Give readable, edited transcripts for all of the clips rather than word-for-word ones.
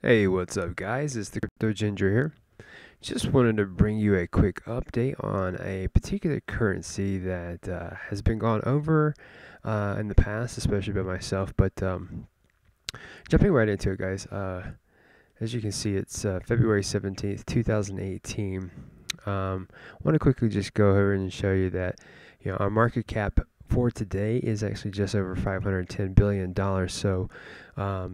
Hey, what's up, guys? It's the Crypto Ginger here. Just wanted to bring you a quick update on a particular currency that has been gone over in the past, especially by myself. But jumping right into it, guys. As you can see, it's February 17th, 2018. Want to quickly just go over and show you that our market cap for today is actually just over $510 billion. So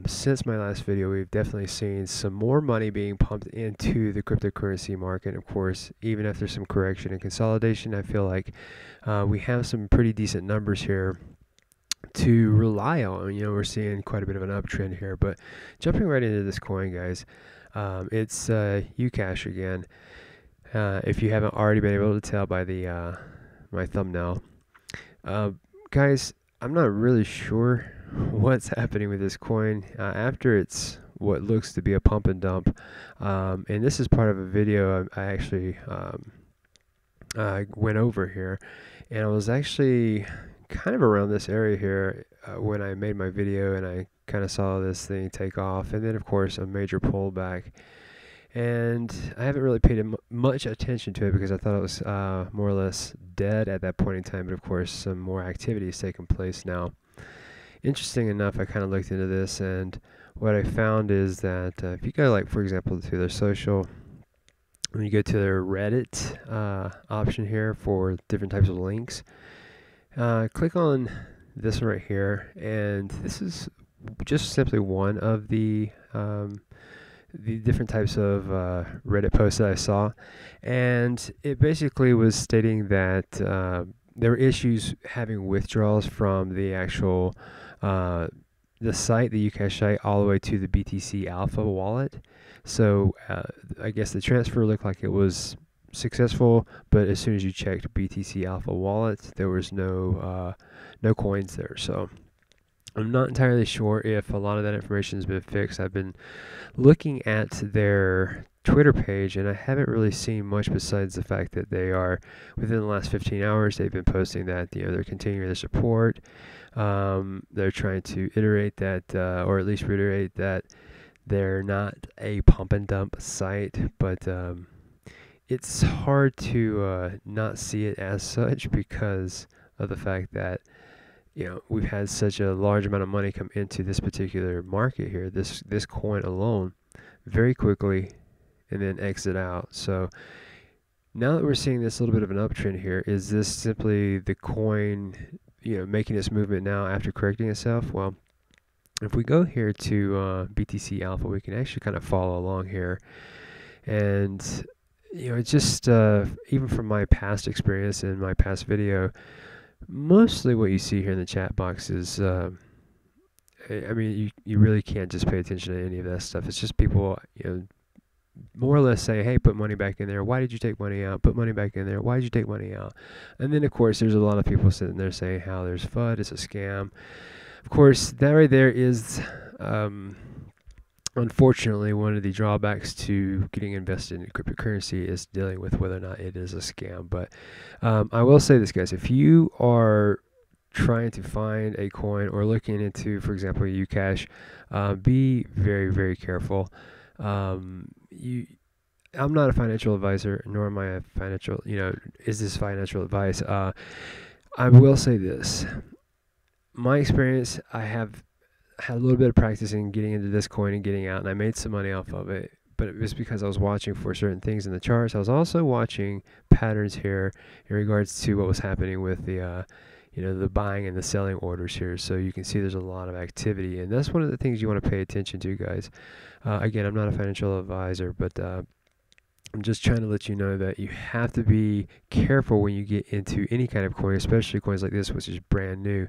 since my last video, we've definitely seen some more money being pumped into the cryptocurrency market. Of course, even after some correction and consolidation, I feel like we have some pretty decent numbers here to rely on. We're seeing quite a bit of an uptrend here. But jumping right into this coin, guys, it's UCASH again. If you haven't already been able to tell by the my thumbnail, guys, I'm not really sure what's happening with this coin after it's what looks to be a pump and dump. And this is part of a video I actually went over here, and I was actually kind of around this area here when I made my video, and I kind of saw this thing take off, and then of course a major pullback. And I haven't really paid much attention to it because I thought it was more or less dead at that point in time. But of course, some more activity is taking place now. Interesting enough, I kind of looked into this, and what I found is that if you go, like, for example, to their social, when you go to their Reddit option here for different types of links, click on this one right here, and this is just simply one of the different types of Reddit posts that I saw, and it basically was stating that there were issues having withdrawals from the actual the site, the UCASH site, all the way to the BTC-Alpha wallet. So I guess the transfer looked like it was successful, but as soon as you checked BTC-Alpha wallet, there was no coins there. So I'm not entirely sure if a lot of that information has been fixed. I've been looking at their Twitter page, and I haven't really seen much besides the fact that they are, within the last 15 hours, they've been posting that they're continuing their support. They're trying to iterate that, or at least reiterate that they're not a pump and dump site, but it's hard to not see it as such because of the fact that we've had such a large amount of money come into this particular market here, this coin alone, very quickly, and then exit out. So now that we're seeing this little bit of an uptrend here, is this simply the coin, making its movement now after correcting itself? Well, if we go here to BTC Alpha, we can actually kind of follow along here, and it's just even from my past experience in my past video, mostly what you see here in the chat box is, I mean, you really can't just pay attention to any of that stuff. It's just people, more or less saying, hey, put money back in there. Why did you take money out? Put money back in there. Why did you take money out? And then, of course, there's a lot of people sitting there saying how there's FUD, it's a scam. Of course, that right there is, unfortunately, one of the drawbacks to getting invested in cryptocurrency is dealing with whether or not it is a scam. But I will say this, guys, if you are trying to find a coin or looking into, for example, UCASH, be very, very careful. I'm not a financial advisor, nor am I a financial, is this financial advice? I will say this. My experience, I have had a little bit of practice in getting into this coin and getting out, and I made some money off of it, but it was because I was watching for certain things in the charts. I was also watching patterns here in regards to what was happening with the the buying and the selling orders here. So you can see there's a lot of activity, and that's one of the things you want to pay attention to, guys. Again, I'm not a financial advisor, but I'm just trying to let you know that you have to be careful when you get into any kind of coin, especially coins like this, which is brand new.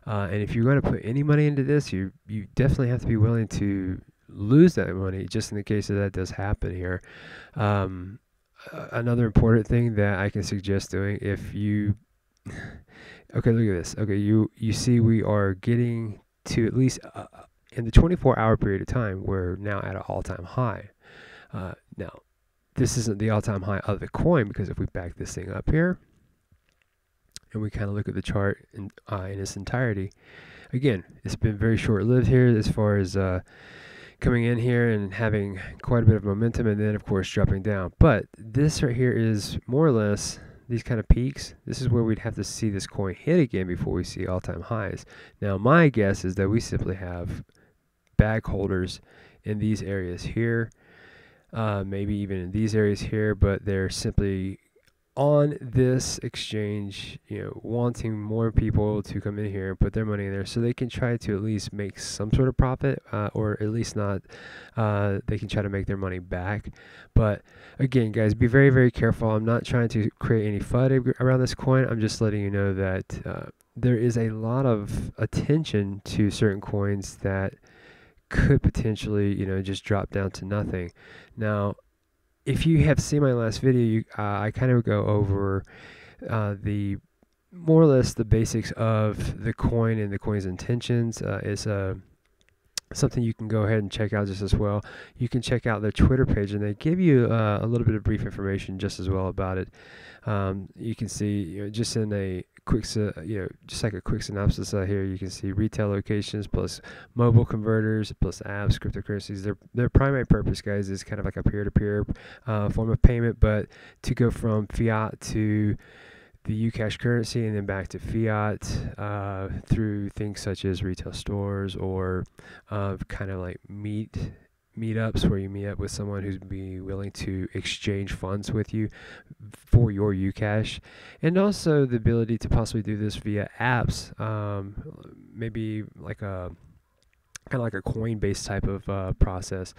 And if you're going to put any money into this, you definitely have to be willing to lose that money, just in the case that does happen here. Another important thing that I can suggest doing, if you okay, look at this. Okay, you see we are getting to, at least in the 24-hour period of time, we're now at an all-time high. Now, this isn't the all-time high of the coin, because if we back this thing up here and we kind of look at the chart in its entirety, again, it's been very short-lived here as far as coming in here and having quite a bit of momentum, and then of course dropping down. But this right here is more or less these kind of peaks. This is where we'd have to see this coin hit again before we see all-time highs. Now my guess is that we simply have bag holders in these areas here, maybe even in these areas here, but they're simply on this exchange, wanting more people to come in here and put their money in there so they can try to at least make some sort of profit, or at least not, they can try to make their money back. But again, guys, be very, very careful. I'm not trying to create any FUD around this coin. I'm just letting you know that there is a lot of attention to certain coins that could potentially, just drop down to nothing. Now, if you have seen my last video, I kind of go over the more or less the basics of the coin and the coin's intentions. Is something you can go ahead and check out just as well. You can check out their Twitter page, and they give you a little bit of brief information just as well about it. You can see, just in a quick, just like a quick synopsis here, you can see retail locations plus mobile converters plus apps, cryptocurrencies. Their primary purpose, guys, is kind of like a peer-to-peer form of payment, but to go from fiat to the UCASH currency and then back to fiat through things such as retail stores or kind of like meetups where you meet up with someone who's be willing to exchange funds with you for your UCASH, and also the ability to possibly do this via apps, maybe like a kind of like a Coinbase type of process.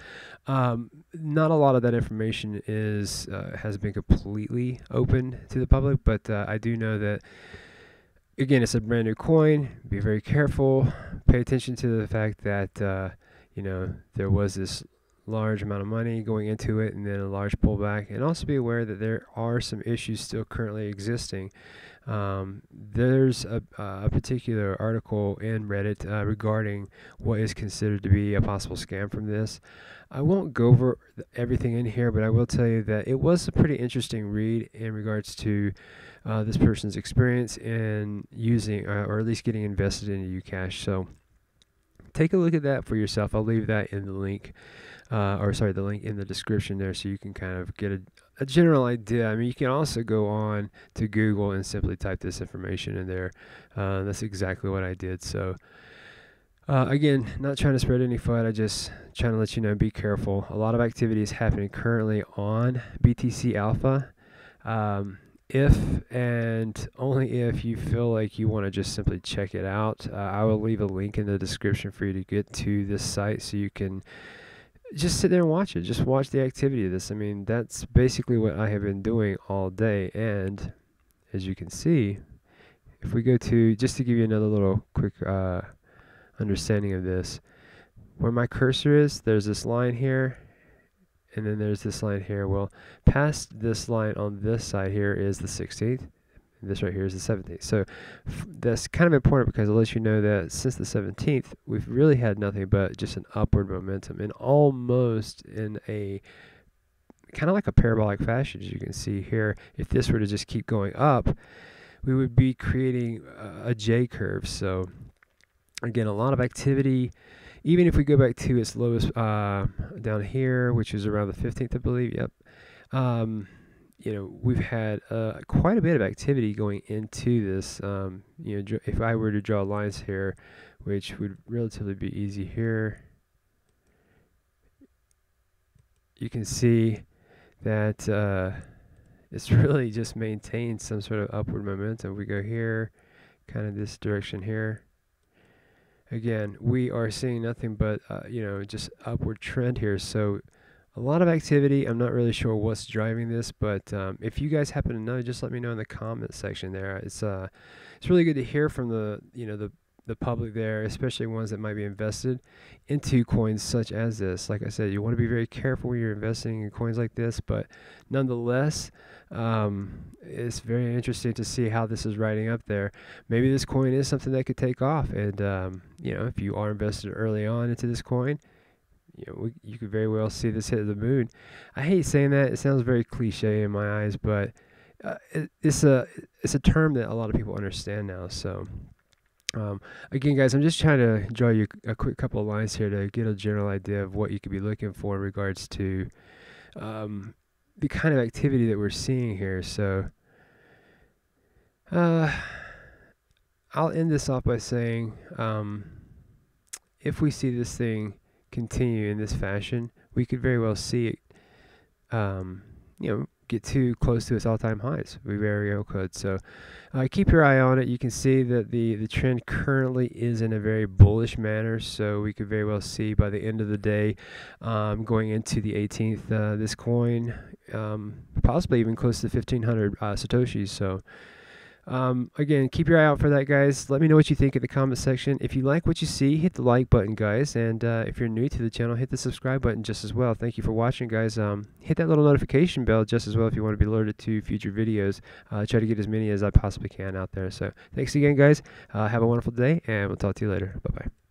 Not a lot of that information has been completely open to the public, but I do know that, again, it's a brand new coin. Be very careful. Pay attention to the fact that there was this large amount of money going into it and then a large pullback, and also be aware that there are some issues still currently existing. There's a particular article in Reddit regarding what is considered to be a possible scam from this. I won't go over everything in here, but I will tell you that it was a pretty interesting read in regards to this person's experience in using or at least getting invested in UCASH. So take a look at that for yourself. I'll leave that in the link, the link in the description there, so you can kind of get a general idea. I mean, you can also go on to Google and simply type this information in there. That's exactly what I did. So again, not trying to spread any FUD. I just trying to let you know, be careful. A lot of activity is happening currently on BTC-Alpha. If and only if you feel like you want to just simply check it out, I will leave a link in the description for you to get to this site so you can just sit there and watch it. Just watch the activity of this. I mean, that's basically what I have been doing all day. And as you can see, if we go to, just to give you another little quick understanding of this, where my cursor is, there's this line here, and then there's this line here. Well, past this line on this side here is the 16th. And this right here is the 17th. So that's kind of important because it lets you know that since the 17th, we've really had nothing but just an upward momentum, and almost in a kind of like a parabolic fashion, as you can see here. If this were to just keep going up, we would be creating a J curve. So again, a lot of activity. Even if we go back to its lowest down here, which is around the 15th, I believe. Yep. We've had quite a bit of activity going into this. If I were to draw lines here, which would relatively be easy here, you can see that it's really just maintained some sort of upward momentum. We go here, kind of this direction here. Again, we are seeing nothing but, just upward trend here. So a lot of activity. I'm not really sure what's driving this, but if you guys happen to know, just let me know in the comment section there. It's really good to hear from the public there, especially ones that might be invested into coins such as this. Like I said, you want to be very careful when you're investing in coins like this, but nonetheless, it's very interesting to see how this is riding up there. Maybe this coin is something that could take off, and if you are invested early on into this coin, you could very well see this hit the moon. I hate saying that; it sounds very cliche in my eyes, but it's a term that a lot of people understand now. So Um, Again, guys, I'm just trying to draw you a quick couple of lines here to get a general idea of what you could be looking for in regards to the kind of activity that we're seeing here. So I'll end this off by saying if we see this thing continue in this fashion, we could very well see it get too close to its all-time highs. We very well could. So keep your eye on it. You can see that the trend currently is in a very bullish manner, so we could very well see by the end of the day, going into the 18th, this coin possibly even close to 1500 satoshis. So again, keep your eye out for that, guys. Let me know what you think in the comment section. If you like what you see, hit the like button, guys. And if you're new to the channel, hit the subscribe button just as well. Thank you for watching, guys. Hit that little notification bell just as well if you want to be alerted to future videos. Try to get as many as I possibly can out there. So thanks again, guys. Have a wonderful day, and we'll talk to you later. Bye-bye.